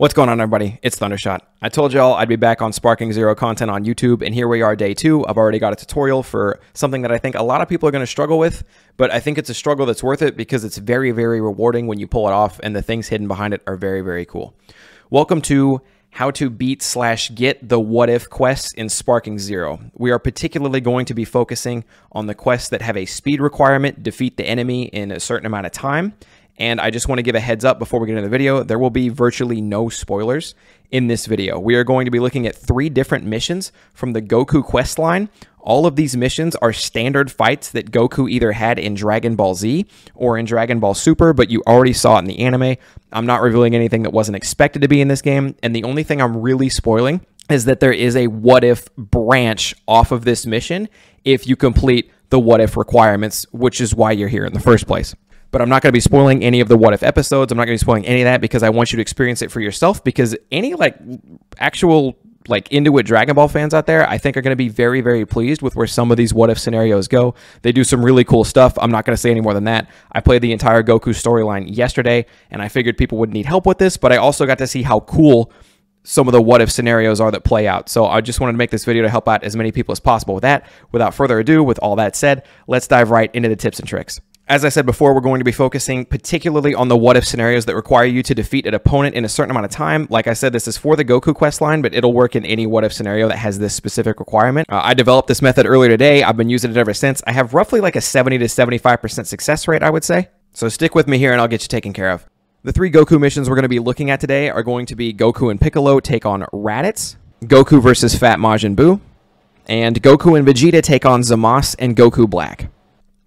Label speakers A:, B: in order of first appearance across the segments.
A: What's going on, everybody? It's Thundershot. I told y'all I'd be back on Sparking Zero content on YouTube, and here we are, day 2. I've already got a tutorial for something that I think a lot of people are going to struggle with, but I think it's a struggle that's worth it because it's very, very rewarding when you pull it off, and the things hidden behind it are very, very cool. Welcome to how to beat/get the what if quests in Sparking Zero. We are particularly going to be focusing on the quests that have a speed requirement, defeat the enemy in a certain amount of time. And I just want to give a heads up before we get into the video, there will be virtually no spoilers in this video. We are going to be looking at 3 different missions from the Goku quest line. All of these missions are standard fights that Goku either had in Dragon Ball Z or in Dragon Ball Super, but you already saw it in the anime. I'm not revealing anything that wasn't expected to be in this game, and the only thing I'm really spoiling is that there is a what if branch off of this mission if you complete the what if requirements, which is why you're here in the first place. But I'm not going to be spoiling any of the what if episodes. I'm not going to be spoiling any of that because I want you to experience it for yourself, because any actual into it Dragon Ball fans out there, I think are going to be very, very pleased with where some of these what if scenarios go. They do some really cool stuff. I'm not going to say any more than that. I played the entire Goku storyline yesterday, and I figured people would need help with this, but I also got to see how cool some of the what if scenarios are that play out. So I just wanted to make this video to help out as many people as possible with that. Without further ado, with all that said, let's dive right into the tips and tricks. As I said before, we're going to be focusing particularly on the what-if scenarios that require you to defeat an opponent in a certain amount of time. Like I said, this is for the Goku quest line, but it'll work in any what-if scenario that has this specific requirement. I developed this method earlier today. I've been using it ever since. I have roughly like a 70 to 75% success rate, I would say. So stick with me here and I'll get you taken care of. The 3 Goku missions we're going to be looking at today are going to be Goku and Piccolo take on Raditz, Goku versus Fat Majin Buu, and Goku and Vegeta take on Zamasu and Goku Black.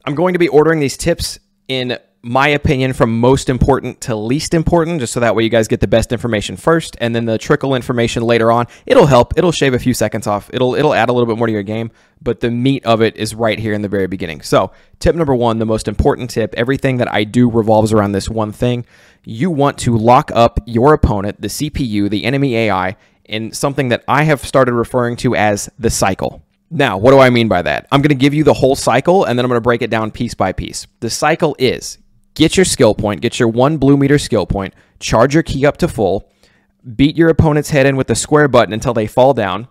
A: I'm going to be ordering these tips in my opinion from most important to least important, just so that way you guys get the best information first, and then the trickle information later on. It'll help. It'll shave a few seconds off. It'll add a little bit more to your game, but the meat of it is right here in the very beginning. So tip number 1, the most important tip, everything that I do revolves around this one thing. You want to lock up your opponent, the CPU, the enemy AI, in something that I have started referring to as the cycle. Now, what do I mean by that? I'm going to give you the whole cycle, and then I'm going to break it down piece by piece. The cycle is, get your skill point, get your 1 blue meter skill point, charge your ki up to full, beat your opponent's head in with the square button until they fall down.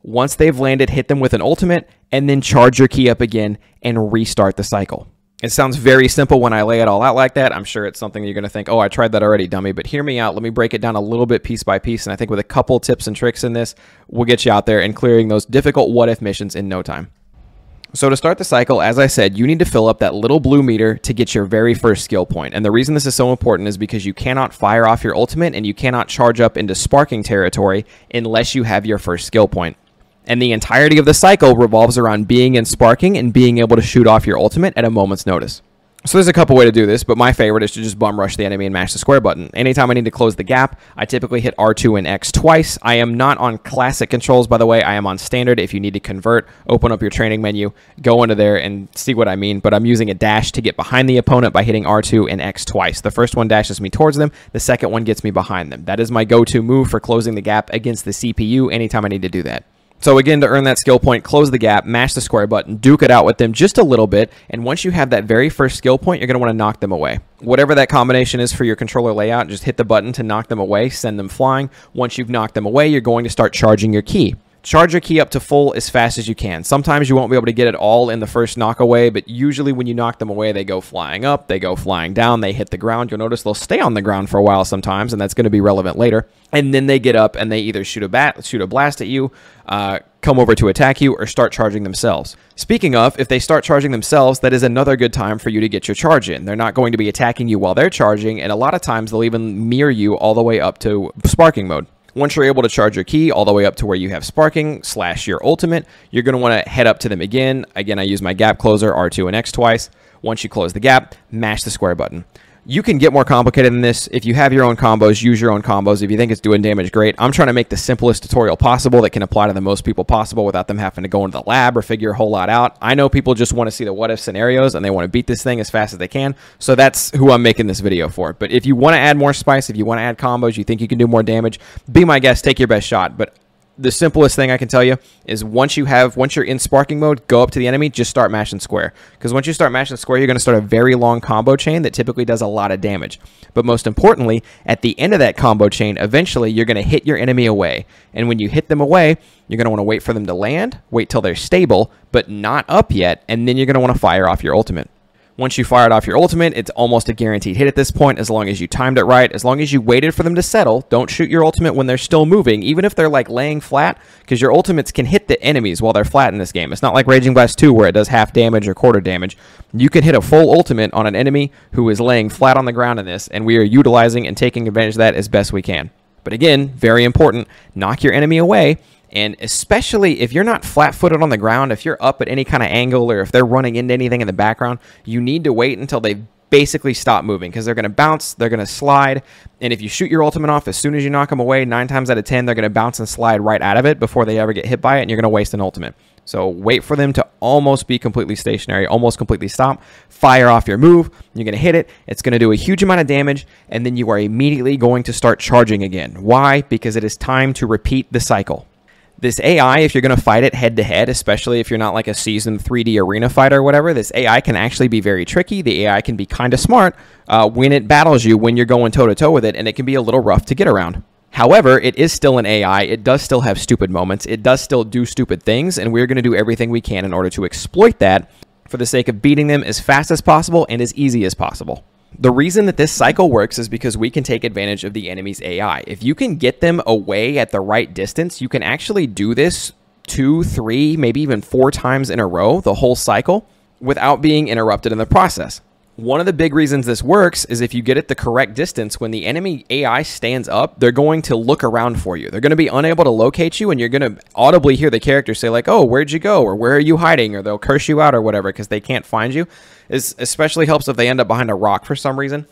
A: Once they've landed, hit them with an ultimate, and then charge your ki up again and restart the cycle. It sounds very simple when I lay it all out like that. I'm sure it's something you're going to think, oh, I tried that already, dummy. But hear me out. Let me break it down a little bit piece by piece. And I think with a couple tips and tricks in this, we'll get you out there and clearing those difficult what-if missions in no time. So to start the cycle, as I said, you need to fill up that little blue meter to get your very first skill point. And the reason this is so important is because you cannot fire off your ultimate and you cannot charge up into sparking territory unless you have your first skill point. And the entirety of the cycle revolves around being in sparking and being able to shoot off your ultimate at a moment's notice. So there's a couple ways to do this, but my favorite is to just bum rush the enemy and mash the square button. Anytime I need to close the gap, I typically hit R2 and X twice. I am not on classic controls, by the way. I am on standard. If you need to convert, open up your training menu, go into there and see what I mean. But I'm using a dash to get behind the opponent by hitting R2 and X twice. The first one dashes me towards them. The second one gets me behind them. That is my go-to move for closing the gap against the CPU anytime I need to do that. So again, to earn that skill point, close the gap, mash the square button, duke it out with them just a little bit, and once you have that very first skill point, you're going to want to knock them away. Whatever that combination is for your controller layout, just hit the button to knock them away, send them flying. Once you've knocked them away, you're going to start charging your ki. Charge your ki up to full as fast as you can. Sometimes you won't be able to get it all in the first knock away, but usually when you knock them away, they go flying up, they go flying down, they hit the ground. You'll notice they'll stay on the ground for a while sometimes, and that's going to be relevant later. And then they get up and they either shoot a blast at you, come over to attack you, or start charging themselves. Speaking of, if they start charging themselves, that is another good time for you to get your charge in. They're not going to be attacking you while they're charging, and a lot of times they'll even mirror you all the way up to sparking mode. Once you're able to charge your ki all the way up to where you have sparking / your ultimate, you're going to want to head up to them again. Again, I use my gap closer, R2 and X twice. Once you close the gap, mash the square button. You can get more complicated than this. If you have your own combos, use your own combos. If you think it's doing damage, great. I'm trying to make the simplest tutorial possible that can apply to the most people possible without them having to go into the lab or figure a whole lot out. I know people just want to see the what-if scenarios and they want to beat this thing as fast as they can, so that's who I'm making this video for. But if you want to add more spice, if you want to add combos, you think you can do more damage, be my guest, take your best shot. But the simplest thing I can tell you is once you're in sparking mode, go up to the enemy, just start mashing square. Because once you start mashing square, you're going to start a very long combo chain that typically does a lot of damage. But most importantly, at the end of that combo chain, eventually you're going to hit your enemy away. And when you hit them away, you're going to want to wait for them to land, wait till they're stable, but not up yet, and then you're going to want to fire off your ultimate. Once you fired off your ultimate, it's almost a guaranteed hit at this point, as long as you timed it right, as long as you waited for them to settle. Don't shoot your ultimate when they're still moving, even if they're like laying flat, because your ultimates can hit the enemies while they're flat in this game. It's not like Raging Blast 2 where it does half damage or quarter damage. You can hit a full ultimate on an enemy who is laying flat on the ground in this, and we are utilizing and taking advantage of that as best we can. But again, very important, knock your enemy away. And especially if you're not flat-footed on the ground, if you're up at any kind of angle or if they're running into anything in the background, you need to wait until they basically stop moving, because they're going to bounce, they're going to slide, and if you shoot your ultimate off as soon as you knock them away, 9 times out of 10, they're going to bounce and slide right out of it before they ever get hit by it, and you're going to waste an ultimate. So wait for them to almost be completely stationary, almost completely stop, fire off your move, you're going to hit it, it's going to do a huge amount of damage, and then you are immediately going to start charging again. Why? Because it is time to repeat the cycle. This AI, if you're going to fight it head-to-head, especially if you're not like a seasoned 3D arena fighter or whatever, this AI can actually be very tricky. The AI can be kind of smart when it battles you, when you're going toe-to-toe with it, and it can be a little rough to get around. However, it is still an AI. It does still have stupid moments. It does still do stupid things, and we're going to do everything we can in order to exploit that for the sake of beating them as fast as possible and as easy as possible. The reason that this cycle works is because we can take advantage of the enemy's AI. If you can get them away at the right distance, you can actually do this 2, 3, maybe even 4 times in a row, the whole cycle, without being interrupted in the process. One of the big reasons this works is if you get it the correct distance, when the enemy AI stands up, they're going to look around for you. They're going to be unable to locate you, and you're going to audibly hear the character say like, oh, where'd you go? Or where are you hiding? Or they'll curse you out or whatever because they can't find you. This especially helps if they end up behind a rock for some reason.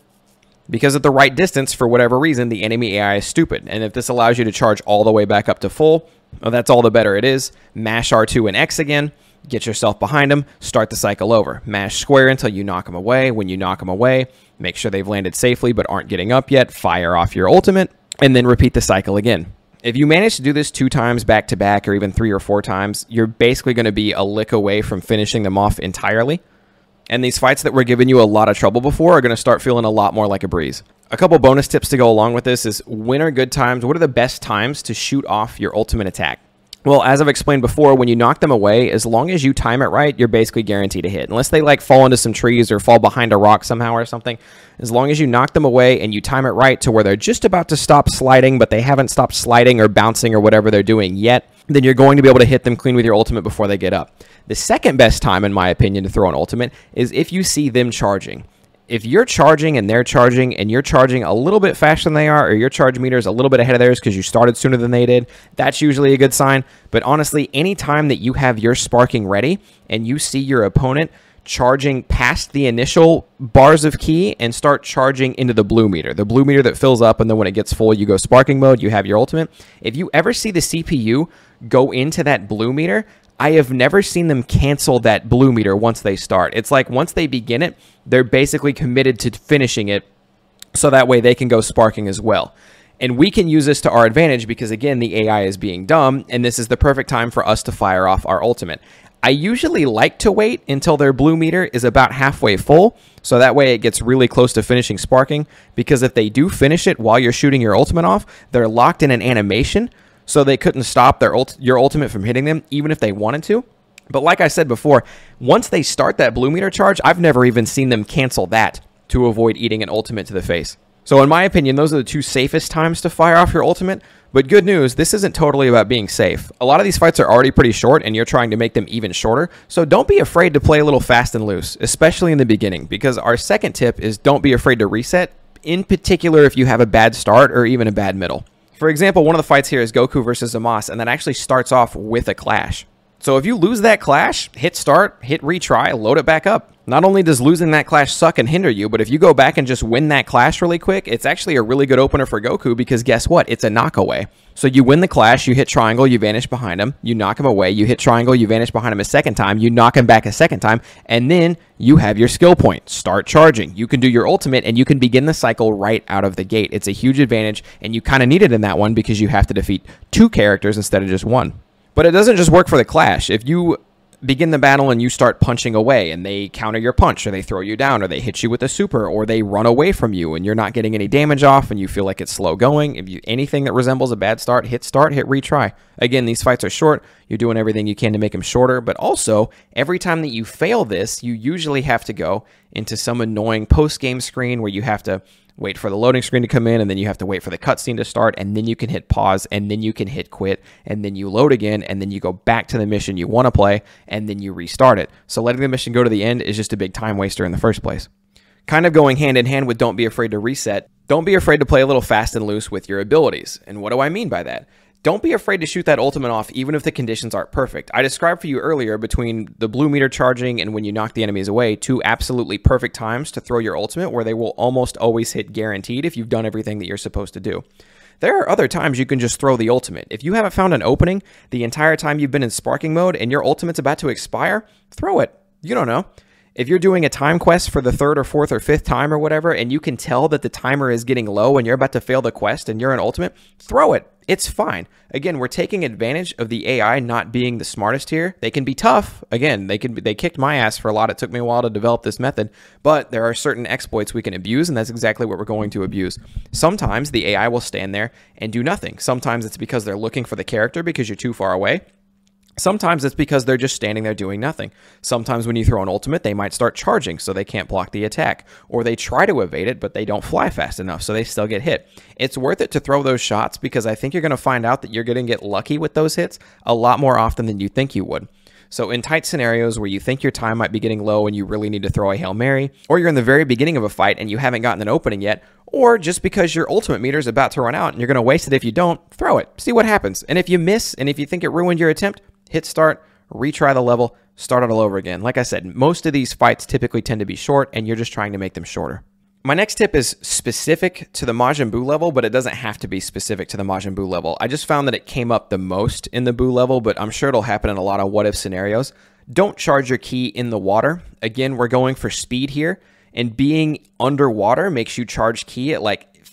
A: Because at the right distance, for whatever reason, the enemy AI is stupid. And if this allows you to charge all the way back up to full, well, that's all the better it is. Mash R2 and X again. Get yourself behind them, start the cycle over. Mash square until you knock them away. When you knock them away, make sure they've landed safely but aren't getting up yet. Fire off your ultimate, and then repeat the cycle again. If you manage to do this 2 times back to back, or even 3 or 4 times, you're basically going to be a lick away from finishing them off entirely. And these fights that were giving you a lot of trouble before are going to start feeling a lot more like a breeze. A couple bonus tips to go along with this is, when are good times? What are the best times to shoot off your ultimate attack? Well, as I've explained before, when you knock them away, as long as you time it right, you're basically guaranteed a hit. Unless they like fall into some trees or fall behind a rock somehow or something, as long as you knock them away and you time it right to where they're just about to stop sliding, but they haven't stopped sliding or bouncing or whatever they're doing yet, then you're going to be able to hit them clean with your ultimate before they get up. The second best time, in my opinion, to throw an ultimate is if you see them charging. If you're charging and they're charging and you're charging a little bit faster than they are, or your charge meter is a little bit ahead of theirs because you started sooner than they did, that's usually a good sign. But honestly, anytime that you have your sparking ready and you see your opponent charging past the initial bars of key and start charging into the blue meter that fills up, and then when it gets full, you go sparking mode, you have your ultimate. If you ever see the CPU go into that blue meter, I have never seen them cancel that blue meter once they start. It's like once they begin it, they're basically committed to finishing it, so that way they can go sparking as well. And we can use this to our advantage because, again, the AI is being dumb, and this is the perfect time for us to fire off our ultimate. I usually like to wait until their blue meter is about halfway full, so that way it gets really close to finishing sparking, because if they do finish it while you're shooting your ultimate off, they're locked in an animation, so they couldn't stop your ultimate from hitting them, even if they wanted to. But like I said before, once they start that blue meter charge, I've never even seen them cancel that to avoid eating an ultimate to the face. So in my opinion, those are the 2 safest times to fire off your ultimate. But good news, this isn't totally about being safe. A lot of these fights are already pretty short, and you're trying to make them even shorter. So don't be afraid to play a little fast and loose, especially in the beginning, because our second tip is don't be afraid to reset, in particular if you have a bad start or even a bad middle. For example, one of the fights here is Goku versus Zamasu, and that actually starts off with a clash. So if you lose that clash, hit start, hit retry, load it back up. Not only does losing that clash suck and hinder you, but if you go back and just win that clash really quick, it's actually a really good opener for Goku because guess what? It's a knockaway. So you win the clash, you hit triangle, you vanish behind him, you knock him away, you hit triangle, you vanish behind him a second time, you knock him back a second time, and then you have your skill point. Start charging. You can do your ultimate and you can begin the cycle right out of the gate. It's a huge advantage and you kind of need it in that one because you have to defeat 2 characters instead of just 1. But it doesn't just work for the clash. If you begin the battle and you start punching away and they counter your punch or they throw you down or they hit you with a super or they run away from you and you're not getting any damage off and you feel like it's slow going, if you anything that resembles a bad start, hit retry. Again, these fights are short. You're doing everything you can to make them shorter, but also every time that you fail this, you usually have to go into some annoying post-game screen where you have to wait for the loading screen to come in, and then you have to wait for the cutscene to start, and then you can hit pause, and then you can hit quit, and then you load again, and then you go back to the mission you want to play, and then you restart it. So letting the mission go to the end is just a big time waster in the first place. Kind of going hand in hand with don't be afraid to reset, don't be afraid to play a little fast and loose with your abilities. And what do I mean by that? Don't be afraid to shoot that ultimate off even if the conditions aren't perfect. I described for you earlier between the blue meter charging and when you knock the enemies away, 2 absolutely perfect times to throw your ultimate where they will almost always hit guaranteed if you've done everything that you're supposed to do. There are other times you can just throw the ultimate. If you haven't found an opening the entire time you've been in sparking mode and your ultimate's about to expire, throw it. You don't know. If you're doing a time quest for the 3rd or 4th or 5th time or whatever, and you can tell that the timer is getting low and you're about to fail the quest and you're an ultimate, throw it. It's fine. Again, we're taking advantage of the AI not being the smartest here. They can be tough. Again, they kicked my ass for a lot. It took me a while to develop this method, but there are certain exploits we can abuse, and that's exactly what we're going to abuse. Sometimes the AI will stand there and do nothing. Sometimes it's because they're looking for the character because you're too far away. Sometimes it's because they're just standing there doing nothing. Sometimes when you throw an ultimate, they might start charging so they can't block the attack. Or they try to evade it, but they don't fly fast enough, so they still get hit. It's worth it to throw those shots because I think you're going to find out that you're going to get lucky with those hits a lot more often than you think you would. So in tight scenarios where you think your time might be getting low and you really need to throw a Hail Mary, or you're in the very beginning of a fight and you haven't gotten an opening yet, or just because your ultimate meter is about to run out and you're going to waste it if you don't, throw it. See what happens. And if you miss, and if you think it ruined your attempt, hit start, retry the level, start it all over again. Like I said, most of these fights typically tend to be short, and you're just trying to make them shorter. My next tip is specific to the Majin Buu level, but it doesn't have to be specific to the Majin Buu level. I just found that it came up the most in the Buu level, but I'm sure it'll happen in a lot of what-if scenarios. Don't charge your ki in the water. Again, we're going for speed here, and being underwater makes you charge ki at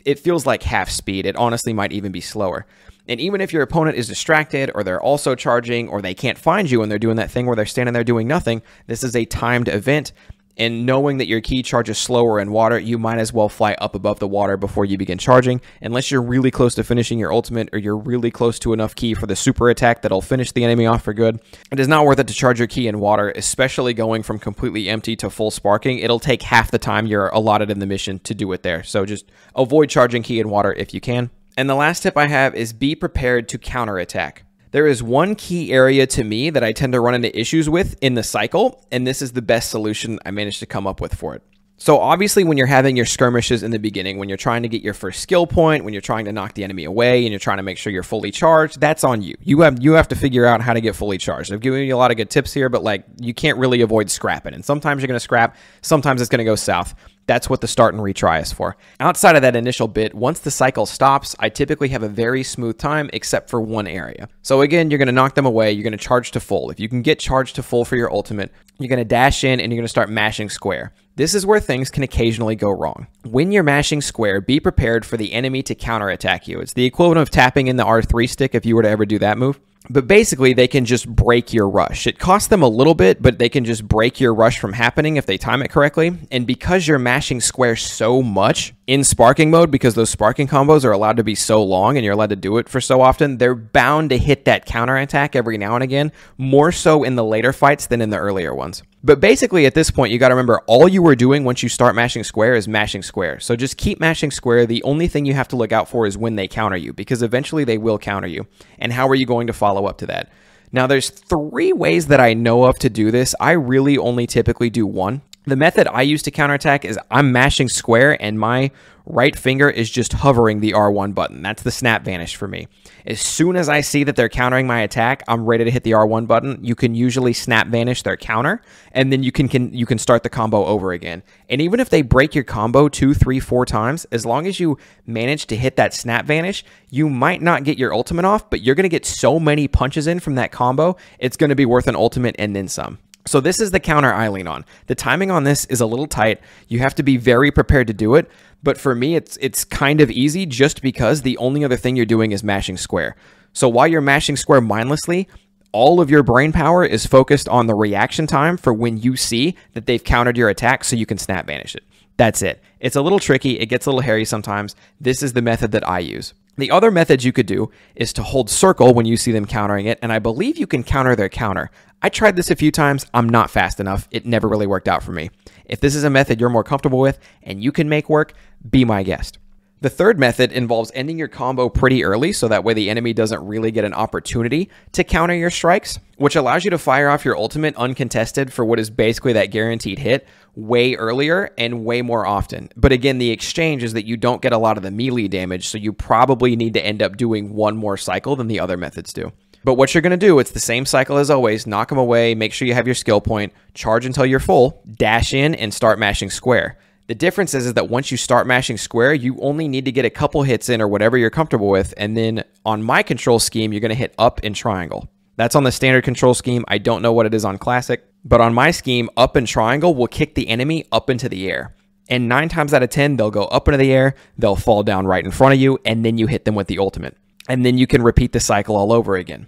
A: it feels like half speed. It honestly might even be slower. And even if your opponent is distracted or they're also charging or they can't find you and they're doing that thing where they're standing there doing nothing, this is a timed event. And knowing that your ki charges slower in water, you might as well fly up above the water before you begin charging, unless you're really close to finishing your ultimate or you're really close to enough ki for the super attack that'll finish the enemy off for good. It is not worth it to charge your ki in water, especially going from completely empty to full sparking. It'll take half the time you're allotted in the mission to do it there. So just avoid charging ki in water if you can. And the last tip I have is be prepared to counterattack. There is one key area to me that I tend to run into issues with in the cycle, and this is the best solution I managed to come up with for it. So obviously when you're having your skirmishes in the beginning, when you're trying to get your first skill point, when you're trying to knock the enemy away and you're trying to make sure you're fully charged, that's on you. You have to figure out how to get fully charged. I've given you a lot of good tips here, but you can't really avoid scrapping. And sometimes you're going to scrap, sometimes it's going to go south. That's what the start and retry is for. Outside of that initial bit, once the cycle stops, I typically have a very smooth time except for one area. So again, you're going to knock them away. You're going to charge to full. If you can get charged to full for your ultimate, you're going to dash in and you're going to start mashing square. This is where things can occasionally go wrong. When you're mashing square, be prepared for the enemy to counterattack you. It's the equivalent of tapping in the R3 stick if you were to ever do that move. But basically, they can just break your rush. It costs them a little bit, but they can just break your rush from happening if they time it correctly. And because you're mashing square so much in sparking mode, because those sparking combos are allowed to be so long and you're allowed to do it for so often, they're bound to hit that counterattack every now and again, more so in the later fights than in the earlier ones. But basically, at this point, you got to remember all you were doing once you start mashing square is mashing square. So just keep mashing square. The only thing you have to look out for is when they counter you, because eventually they will counter you. And how are you going to follow up to that? Now, there's 3 ways that I know of to do this. I really only typically do one. The method I use to counterattack is I'm mashing square and my right finger is just hovering the R1 button. That's the snap vanish for me. As soon as I see that they're countering my attack, I'm ready to hit the R1 button. You can usually snap vanish their counter, and then you can start the combo over again. And even if they break your combo 2, 3, 4 times, as long as you manage to hit that snap vanish, you might not get your ultimate off, but you're going to get so many punches in from that combo, it's going to be worth an ultimate and then some. So this is the counter I lean on. The timing on this is a little tight. You have to be very prepared to do it. But for me, it's kind of easy just because the only other thing you're doing is mashing square. So while you're mashing square mindlessly, all of your brain power is focused on the reaction time for when you see that they've countered your attack so you can snap vanish it. That's it. It's a little tricky. It gets a little hairy sometimes. This is the method that I use. The other methods you could do is to hold circle when you see them countering it, and I believe you can counter their counter. I tried this a few times. I'm not fast enough. It never really worked out for me. If this is a method you're more comfortable with and you can make work, be my guest. The third method involves ending your combo pretty early so that way the enemy doesn't really get an opportunity to counter your strikes, which allows you to fire off your ultimate uncontested for what is basically that guaranteed hit way earlier and way more often. But again, the exchange is that you don't get a lot of the melee damage, so you probably need to end up doing one more cycle than the other methods do. But what you're going to do, it's the same cycle as always. Knock them away, make sure you have your skill point, charge until you're full, dash in, and start mashing square. The difference is that once you start mashing square, you only need to get a couple hits in or whatever you're comfortable with, and then on my control scheme, you're going to hit up and triangle. That's on the standard control scheme. I don't know what it is on classic, but on my scheme, up and triangle will kick the enemy up into the air. And 9 times out of 10, they'll go up into the air, they'll fall down right in front of you, and then you hit them with the ultimate. And then you can repeat the cycle all over again.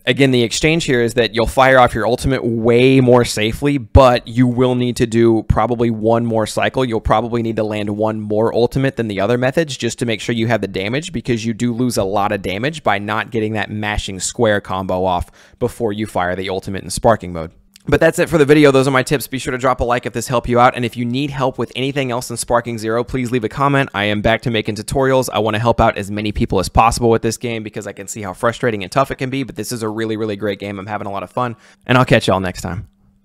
A: Again, the exchange here is that you'll fire off your ultimate way more safely, but you will need to do probably one more cycle. You'll probably need to land one more ultimate than the other methods just to make sure you have the damage, because you do lose a lot of damage by not getting that mashing square combo off before you fire the ultimate in sparking mode. But that's it for the video. Those are my tips. Be sure to drop a like if this helped you out. And if you need help with anything else in Sparking Zero, please leave a comment. I am back to making tutorials. I want to help out as many people as possible with this game because I can see how frustrating and tough it can be. But this is a really, really great game. I'm having a lot of fun. And I'll catch y'all next time.